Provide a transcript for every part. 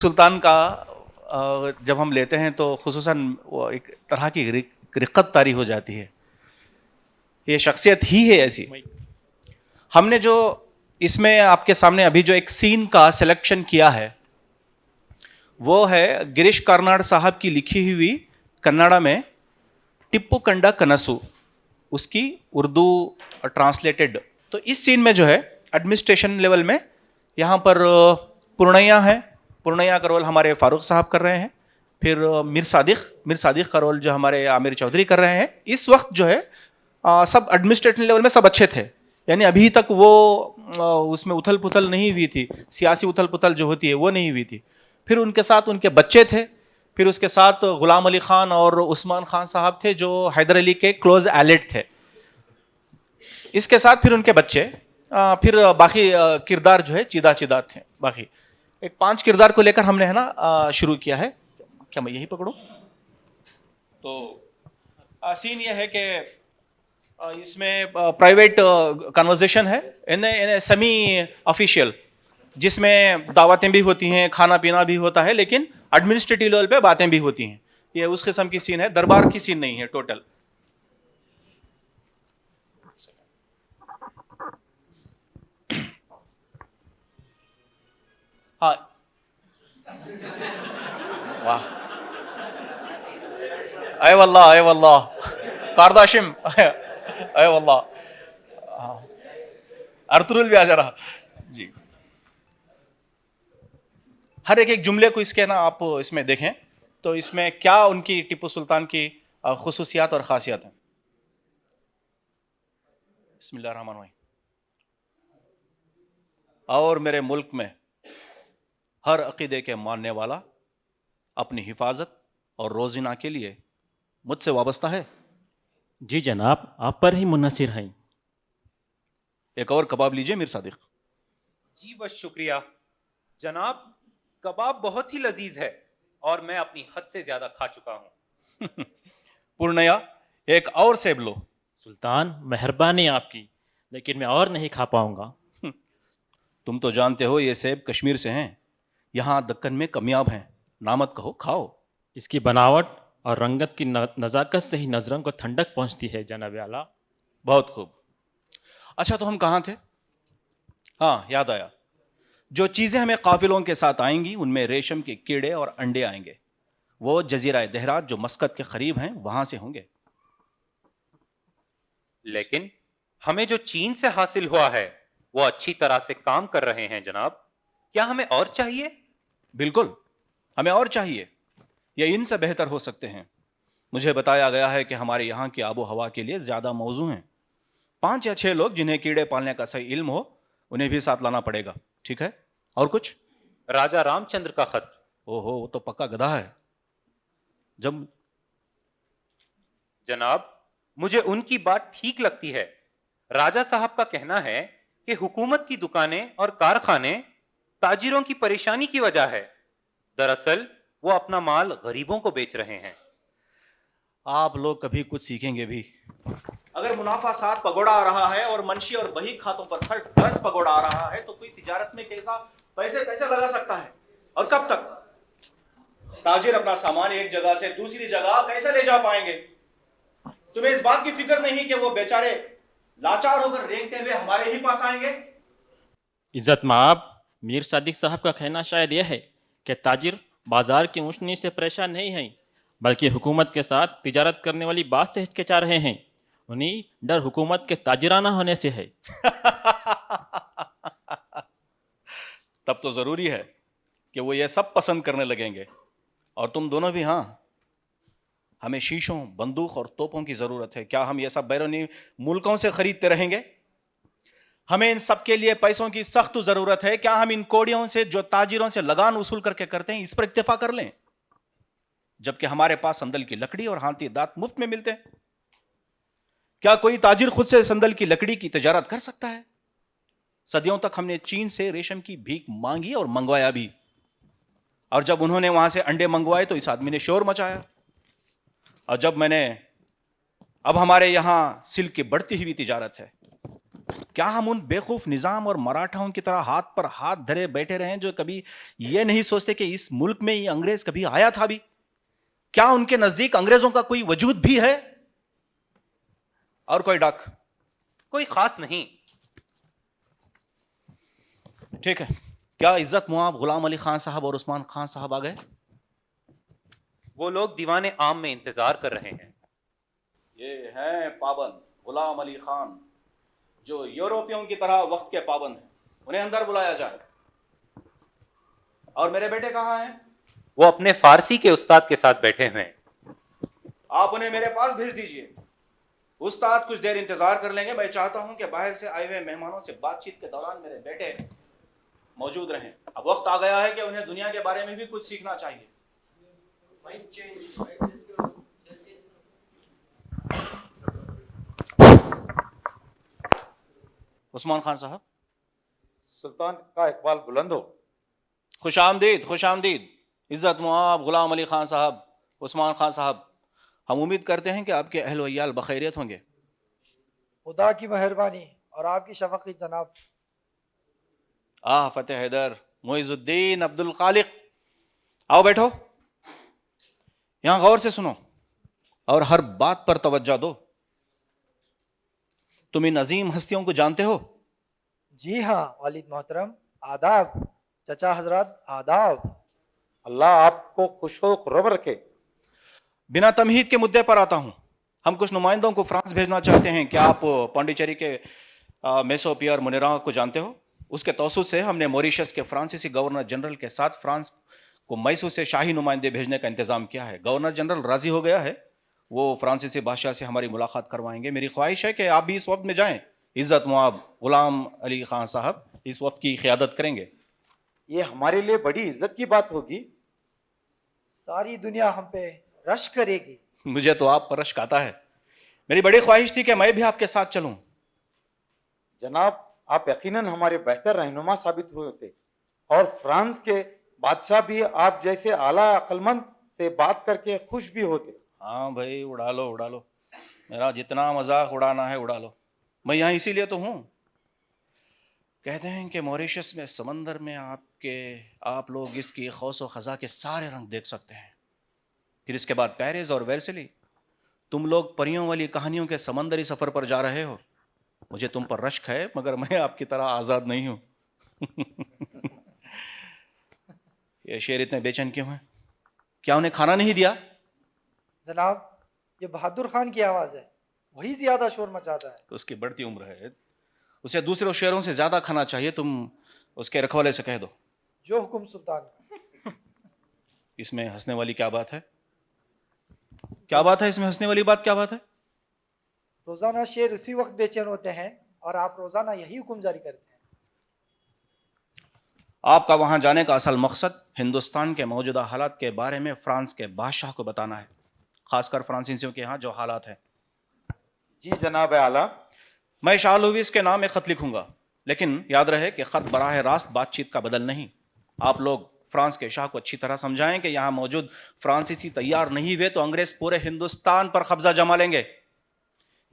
سلطان کا جب ہم لیتے ہیں تو خصوصاً وہ ایک طرح کی رقت طاری ہو جاتی ہے. یہ شخصیت ہی ہے ایسی. ہم نے جو اس میں آپ کے سامنے ابھی جو ایک سین کا سلیکشن کیا ہے وہ ہے گریش کارناڈ صاحب کی لکھی ہوئی کناڈا میں ٹپو کنڈا کنسو, اس کی اردو ٹرانسلیٹڈ. تو اس سین میں جو ہے ایڈمنسٹریشن لیول میں یہاں پر پورنیا ہے, پورنیا کا رول ہمارے فاروق صاحب کر رہے ہیں, پھر میر صادق کا رول جو ہمارے عامر چودھری کر رہے ہیں. اس وقت جو ہے سب ایڈمنسٹریشن لیول میں سب اچھے تھے, یعنی ابھی تک وہ اس میں اتھل پتھل نہیں ہوئی تھی, سیاسی اتھل پتھل جو ہوتی ہے وہ نہیں ہوئی تھی. پھر ان کے ساتھ ان کے بچے تھے, پھر اس کے ساتھ غلام علی خان اور عثمان خان صاحب تھے جو حیدر علی کے کلوز ایلڈ تھے. اس کے ساتھ پھر ان کے بچے, پھر باقی کردار جو ہے چیدہ تھے. باقی ایک 5 کردار کو لے کر ہم نے ہے نا شروع کیا ہے. کیا میں یہی پکڑوں؟ تو سین یہ ہے کہ اس میں پرائیویٹ کنورزیشن ہے سیمی آفیشیل, جس میں دعوتیں بھی ہوتی ہیں, کھانا پینا بھی ہوتا ہے, لیکن ایڈمنسٹریٹو لیول پہ باتیں بھی ہوتی ہیں. یہ اس قسم کی سین ہے, دربار کی سین نہیں ہے ٹوٹل. ہاں واہ, اے واللہ کارداشم, اے واللہ ارطغرل بھی آ جا رہا جی. ہر ایک جملے کو اس کے نا آپ اس میں دیکھیں تو اس میں کیا ان کی ٹیپو سلطان کی خصوصیات اور خاصیت ہیں. بسم اللہ الرحمن الرحیم. اور میرے ملک میں ہر عقیدے کے ماننے والا اپنی حفاظت اور روزینہ کے لیے مجھ سے وابستہ ہے. جی جناب, آپ پر ہی منحصر ہیں. ایک اور کباب لیجئے میر صادق. جی بس شکریہ جناب, کباب بہت ہی لذیذ ہے اور میں اپنی حد سے زیادہ کھا چکا ہوں. پورنیا ایک اور سیب لو. سلطان مہربانی آپ کی, لیکن میں اور نہیں کھا پاؤں گا. تم تو جانتے ہو یہ سیب کشمیر سے ہیں, یہاں دکن میں کمیاب ہیں, نامت کہو کھاؤ. اس کی بناوٹ اور رنگت کی نزاکت سے ہی نظروں کو ٹھنڈک پہنچتی ہے جناب اعلیٰ. بہت خوب. اچھا تو ہم کہاں تھے؟ ہاں یاد آیا, جو چیزیں ہمیں قافلوں کے ساتھ آئیں گی ان میں ریشم کے کیڑے اور انڈے آئیں گے. وہ جزیرہ دہرات جو مسقط کے قریب ہیں وہاں سے ہوں گے. لیکن ہمیں جو چین سے حاصل ہوا ہے وہ اچھی طرح سے کام کر رہے ہیں جناب, کیا ہمیں اور چاہیے؟ بالکل, ہمیں اور چاہیے, یہ ان سے بہتر ہو سکتے ہیں. مجھے بتایا گیا ہے کہ ہمارے یہاں کی آب و ہوا کے لیے زیادہ موزوں ہیں. 5 یا 6 لوگ جنہیں کیڑے پالنے کا صحیح علم ہو انہیں بھی ساتھ لانا پڑے گا. ٹھیک ہے؟ اور کچھ؟ راجہ رام چندر کا خط. اوہو, وہ تو پکا گدھا ہے. جب جناب مجھے ان کی بات ٹھیک لگتی ہے. راجہ صاحب کا کہنا ہے کہ حکومت کی دکانیں اور کارخانے تاجروں کی پریشانی کی وجہ ہے. دراصل وہ اپنا مال غریبوں کو بیچ رہے ہیں. آپ لوگ کبھی کچھ سیکھیں گے بھی. اگر منافع 7 پگوڑا آ رہا ہے اور منشی اور بہی کھاتوں پر 10 پگوڑا آ رہا ہے تو کوئی تجارت میں کیسا پیسے لگا سکتا ہے, اور کب تک؟ تاجر اپنا سامان ایک جگہ سے دوسری جگہ کیسے لے جا پائیں گے؟ تمہیں اس بات کی فکر نہیں کہ وہ بیچارے لاچار ہو کر رینگتے ہوئے ہمارے ہی پاس آئیں گے؟ عزت مآب میر صادق صاحب کا کہنا شاید یہ ہے کہ تاجر بازار کی اونچ نیچ سے پریشان نہیں ہیں, بلکہ حکومت کے ساتھ تجارت کرنے والی بات سے ہچکچا رہے ہیں. انہیں ڈر حکومت کے تاجرانہ ہونے سے ہے. تب تو ضروری ہے کہ وہ یہ سب پسند کرنے لگیں گے, اور تم دونوں بھی. ہاں, ہمیں شیشوں, بندوق اور توپوں کی ضرورت ہے. کیا ہم یہ سب بیرونی ملکوں سے خریدتے رہیں گے؟ ہمیں ان سب کے لیے پیسوں کی سخت ضرورت ہے. کیا ہم ان کوڑیوں سے جو تاجروں سے لگان وصول کر کے کرتے ہیں اس پر اکتفا کر لیں, جبکہ ہمارے پاس سندل کی لکڑی اور ہاتھی دانت مفت میں ملتے ہیں؟ کیا کوئی تاجر خود سے سندل کی لکڑی کی تجارت کر سکتا ہے؟ صدیوں تک ہم نے چین سے ریشم کی بھیک مانگی اور منگوایا بھی, اور جب انہوں نے وہاں سے انڈے منگوائے تو اس آدمی نے شور مچایا. اور اب ہمارے یہاں سلک کی بڑھتی ہوئی تجارت ہے. کیا ہم ان بیوقوف نظام اور مراٹھاؤں کی طرح ہاتھ پر ہاتھ دھرے بیٹھے رہیں جو کبھی یہ نہیں سوچتے کہ اس ملک میں یہ انگریز کبھی آیا تھا بھی؟ کیا ان کے نزدیک انگریزوں کا کوئی وجود بھی ہے؟ اور کوئی ڈاک؟ کوئی خاص نہیں. ٹھیک ہے. کیا عزت مآب غلام علی خان صاحب اور عثمان خان صاحب آ گئے؟ وہ لوگ دیوان عام میں انتظار کر رہے ہیں. یہ ہیں پابند غلام علی خان جو یورپیوں کی طرح وقت کے پابند ہیں. انہیں اندر بلایا جائے. اور میرے بیٹے کہاں ہیں؟ وہ اپنے فارسی کے استاد کے ساتھ بیٹھے ہوئے ہیں. آپ انہیں میرے پاس بھیج دیجئے. استاد کچھ دیر انتظار کر لیں گے. میں چاہتا ہوں کہ باہر سے آئے ہوئے مہمانوں سے بات چیت کے دوران میرے بیٹے موجود رہیں. اب وقت آ گیا ہے کہ انہیں دنیا کے بارے میں بھی کچھ سیکھنا چاہیے. عثمان خان صاحب. سلطان کا اقبال بلند ہو. خوش آمدید، خوش آمدید. عزت مآب غلام علی خان صاحب، عثمان خان صاحب، ہم امید کرتے ہیں کہ آپ کے اہل و عیال بخیریت ہوں گے. خدا کی مہربانی اور آپ کی شفقت جناب. فتح حیدر، معز الدین، عبد الخالق، آؤ بیٹھو. یہاں غور سے سنو اور ہر بات پر توجہ دو. تم ان عظیم ہستیوں کو جانتے ہو؟ جی ہاں والد محترم. آداب چچا حضرات، آداب. اللہ آپ کو خوش و خرم رکھے. بنا تمہید کے مدعے پر آتا ہوں. ہم کچھ نمائندوں کو فرانس بھیجنا چاہتے ہیں. کیا آپ پانڈیچیری کے میسو پیئر منیرا کو جانتے ہو؟ اس کے توسط سے ہم نے موریشس کے فرانسیسی گورنر جنرل کے ساتھ فرانس کو میسو سے شاہی نمائندے بھیجنے کا انتظام کیا ہے. گورنر جنرل راضی ہو گیا ہے. وہ فرانسیسی بادشاہ سے ہماری ملاقات کروائیں گے. میری خواہش ہے کہ آپ بھی اس وقت میں جائیں. عزت مآب غلام علی خان صاحب اس وقت کی قیادت کریں گے. یہ ہمارے لیے بڑی عزت کی بات ہوگی. ساری دنیا ہم پہ رشک کرے گی. مجھے تو آپ پر رشک آتا ہے. میری بڑی خواہش تھی کہ میں بھی آپ کے ساتھ چلوں. جناب آپ یقیناً ہمارے بہتر رہنما ثابت ہوئے ہوتے اور فرانس کے بادشاہ بھی آپ جیسے اعلیٰ عقل مند سے بات کر کے خوش بھی ہوتے. ہاں بھائی، اڑا لو اڑا لو. میرا جتنا مذاق اڑانا ہے اڑا لو. میں یہاں اسی لیے تو ہوں. کہتے ہیں کہ موریشس میں سمندر میں آپ لوگ اس کی قوس و قزح کے سارے رنگ دیکھ سکتے ہیں. پھر اس کے بعد پیرس اور ویرسلی. تم لوگ پریوں والی کہانیوں کے سمندری سفر پر جا رہے ہو. مجھے تم پر رشک ہے مگر میں آپ کی طرح آزاد نہیں ہوں. یہ شیر اتنے بے چین کیوں ہیں؟ کیا انہیں کھانا نہیں دیا؟ جناب یہ بہادر خان کی آواز ہے، وہی زیادہ شور مچاتا ہے. اس کی بڑھتی عمر ہے، اسے دوسرے شیروں سے زیادہ کھانا چاہیے. تم اس کے رکھوالے سے کہہ دو. جو حکم سلطان کا. اس میں ہنسنے والی کیا بات ہے؟ کیا بات ہے اس میں ہنسنے والی بات؟ کیا بات ہے؟ روزانہ شیر اسی وقت بے چین ہوتے ہیں اور آپ روزانہ یہی حکم جاری کرتے ہیں. آپ کا وہاں جانے کا اصل مقصد ہندوستان کے موجودہ حالات کے بارے میں فرانس کے بادشاہ کو بتانا ہے، خاص کر فرانسیسیوں کے ہاں جو حالات ہیں. جی جناب اعلیٰ. میں شاہ لوئیس کے نام ایک خط لکھوں گا، لیکن یاد رہے کہ خط براہ راست بات چیت کا بدل نہیں. آپ لوگ فرانس کے شاہ کو اچھی طرح سمجھائیں کہ یہاں موجود فرانسیسی تیار نہیں ہوئے تو انگریز پورے ہندوستان پر قبضہ جما لیں گے.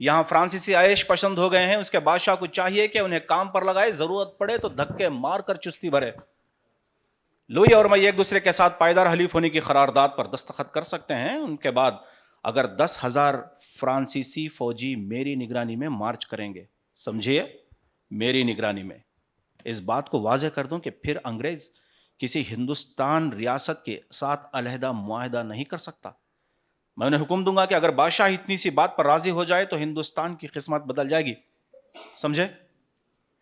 یہاں فرانسیسی عیش پسند ہو گئے ہیں. اس کے بادشاہ کو چاہیے کہ انہیں کام پر لگائے، ضرورت پڑے تو دھکے مار کر چستی بھرے. لوئی اور میں ایک دوسرے کے ساتھ پائیدار حلیف ہونے کی قرارداد پر دستخط کر سکتے ہیں. ان کے بعد اگر 10,000 فرانسیسی فوجی میری نگرانی میں مارچ کریں گے، سمجھیے میری نگرانی میں. اس بات کو واضح کر دوں کہ پھر انگریز کسی ہندوستان ریاست کے ساتھ علیحدہ معاہدہ نہیں کر سکتا. میں انہیں حکم دوں گا کہ اگر بادشاہ اتنی سی بات پر راضی ہو جائے تو ہندوستان کی قسمت بدل جائے گی. سمجھے؟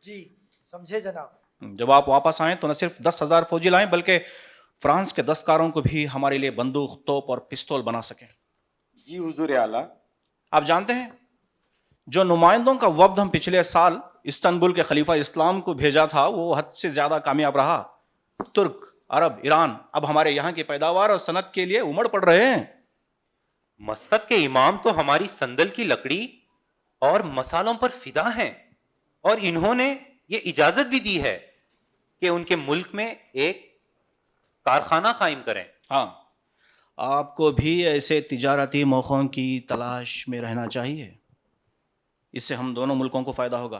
جی سمجھے جناب. جب آپ واپس آئیں تو نہ صرف 10,000 فوجی لائیں بلکہ فرانس کے دستکاروں کو بھی ہمارے لیے بندوق، توپ اور پستول بنا سکیں. جی حضور اعلیٰ. آپ جانتے ہیں جو نمائندوں کا وفد ہم پچھلے سال استنبول کے خلیفہ اسلام کو بھیجا تھا وہ حد سے زیادہ کامیاب رہا. ترک، عرب، ایران اب ہمارے یہاں کی پیداوار اور صنعت کے لیے امڑ پڑ رہے ہیں. مسقط کے امام تو ہماری سندل کی لکڑی اور مسالوں پر فدا ہیں، اور انہوں نے یہ اجازت بھی دی ہے کہ ان کے ملک میں ایک کارخانہ قائم کریں. ہاں، آپ کو بھی ایسے تجارتی موقعوں کی تلاش میں رہنا چاہیے. اس سے ہم دونوں ملکوں کو فائدہ ہوگا.